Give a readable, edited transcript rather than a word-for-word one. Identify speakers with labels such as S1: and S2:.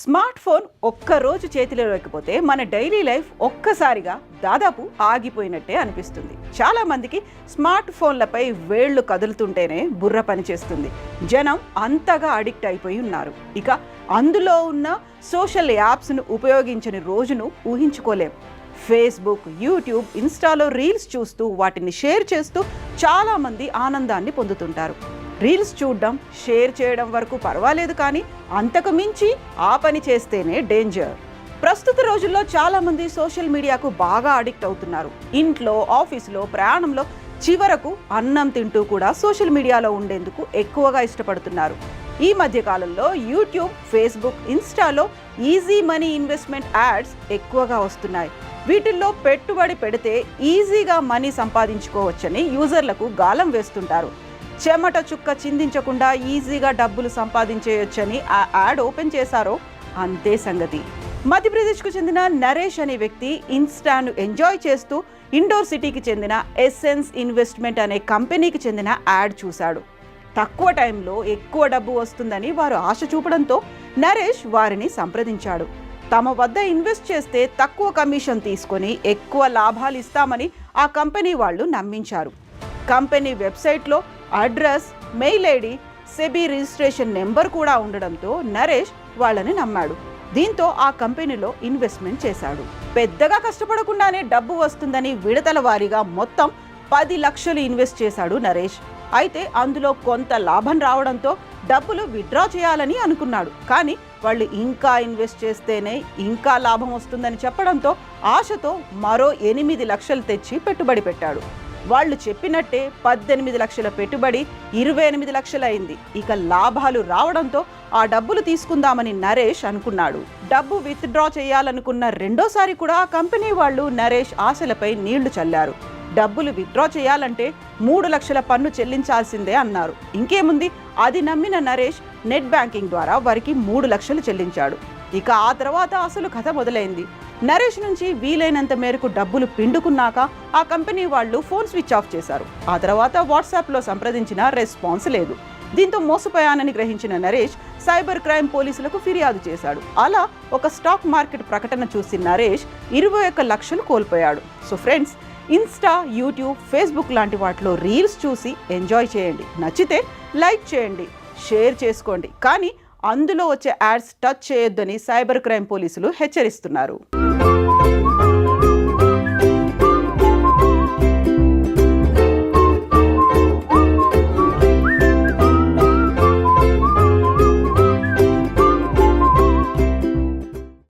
S1: Smart phone ఒక్కరోజు చేతిలో లేకపోతే మన డైలీ లైఫ్ ఒక్కసారిగా దాదాపు ఆగిపోయినట్టే అనిపిస్తుంది. చాలా మందికి స్మార్ట్ ఫోన్లపై వేళ్లు కదులుతుంటేనే బుర్ర పనిచేస్తుంది. జనం అంతగా అడిక్ట్ అయిపోయి ఉన్నారు. ఇక అందులో ఉన్న సోషల్ యాప్స్ను ఉపయోగించని రోజును ఊహించుకోలేం. ఫేస్బుక్, యూట్యూబ్, ఇన్స్టాలో రీల్స్ చూస్తూ వాటిని షేర్ చేస్తూ చాలామంది ఆనందాన్ని పొందుతుంటారు. రీల్స్ చూడడం, షేర్ చేయడం వరకు పర్వాలేదు, కానీ అంతకు మించి ఆ పని చేస్తేనే డేంజర్. ప్రస్తుత రోజుల్లో చాలామంది సోషల్ మీడియాకు బాగా అడిక్ట్ అవుతున్నారు. ఇంట్లో, ఆఫీసులో, ప్రయాణంలో, చివరకు అన్నం తింటూ కూడా సోషల్ మీడియాలో ఉండేందుకు ఎక్కువగా ఇష్టపడుతున్నారు. ఈ మధ్య కాలంలో యూట్యూబ్, ఫేస్బుక్, ఇన్స్టాలో ఈజీ మనీ ఇన్వెస్ట్మెంట్ యాడ్స్ ఎక్కువగా వస్తున్నాయి. వీటిల్లో పెట్టుబడి పెడితే ఈజీగా మనీ సంపాదించుకోవచ్చని యూజర్లకు గాలం వేస్తుంటారు. చెమట చుక్క చిందించకుండా ఈజీగా డబ్బులు సంపాదించేయొచ్చని ఆ యాడ్ ఓపెన్ చేశారో అంతే సంగతి. మధ్యప్రదేశ్కు చెందిన నరేష్ అనే వ్యక్తి ఇన్స్టాను ఎంజాయ్ చేస్తూ ఇండోర్ సిటీకి చెందిన ఎసెన్స్ ఇన్వెస్ట్మెంట్ అనే కంపెనీకి చెందిన యాడ్ చూశాడు. తక్కువ టైంలో ఎక్కువ డబ్బు వస్తుందని వారు ఆశ చూపడంతో నరేష్ వారిని సంప్రదించాడు. తమ వద్ద ఇన్వెస్ట్ చేస్తే తక్కువ కమిషన్ తీసుకొని ఎక్కువ లాభాలు ఇస్తామని ఆ కంపెనీ వాళ్ళు నమ్మించారు. కంపెనీ వెబ్సైట్లో address, mail ID, SEBI registration number కూడా ఉండడంతో నరేష్ వాళ్ళని నమ్మాడు. దీంతో ఆ కంపెనీలో ఇన్వెస్ట్మెంట్ చేశాడు. పెద్దగా కష్టపడకుండానే డబ్బు వస్తుందని విడతల వారీగా మొత్తం 10 లక్షలు ఇన్వెస్ట్ చేశాడు నరేష్. అయితే అందులో కొంత లాభం రావడంతో డబ్బులు విత్డ్రా చేయాలని అనుకున్నాడు. కానీ వాళ్ళు ఇంకా ఇన్వెస్ట్ చేస్తేనే ఇంకా లాభం వస్తుందని చెప్పడంతో ఆశతో మరో 8 లక్షలు తెచ్చి పెట్టుబడి పెట్టాడు. వాళ్ళు చెప్పినట్టే 18 లక్షల పెట్టుబడి 28 లక్షలైంది. ఇక లాభాలు రావడంతో ఆ డబ్బులు తీసుకుందామని నరేష్ అనుకున్నాడు. డబ్బు విత్డ్రా చేయాలనుకున్న రెండోసారి కూడా ఆ కంపెనీ వాళ్ళు నరేష్ ఆశలపై నీళ్లు చల్లారు. డబ్బులు విత్డ్రా చేయాలంటే 3 లక్షల పన్ను చెల్లించాల్సిందే అన్నారు. ఇంకేముంది, అది నమ్మిన నరేష్ నెట్ బ్యాంకింగ్ ద్వారా వారికి 3 లక్షలు చెల్లించాడు. ఇక ఆ తర్వాత అసలు కథ మొదలైంది. నరేష్ నుంచి వీలైనంత మేరకు డబ్బులు పిండుకున్నాక ఆ కంపెనీ వాళ్ళు ఫోన్ స్విచ్ ఆఫ్ చేశారు. ఆ తర్వాత వాట్సాప్లో సంప్రదించిన రెస్పాన్స్ లేదు. దీంతో మోసపోయానని గ్రహించిన నరేష్ సైబర్ క్రైమ్ పోలీసులకు ఫిర్యాదు చేశాడు. అలా ఒక స్టాక్ మార్కెట్ ప్రకటన చూసి నరేష్ 21 లక్షలు కోల్పోయాడు. So friends, Insta, YouTube, Facebook లాంటి వాటిలో రీల్స్ చూసి ఎంజాయ్ చేయండి. నచ్చితే లైక్ చేయండి, షేర్ చేసుకోండి, కానీ అందులో వచ్చే యాడ్స్ టచ్ చేయొద్దని సైబర్ క్రైమ్ పోలీసులు హెచ్చరిస్తున్నారు.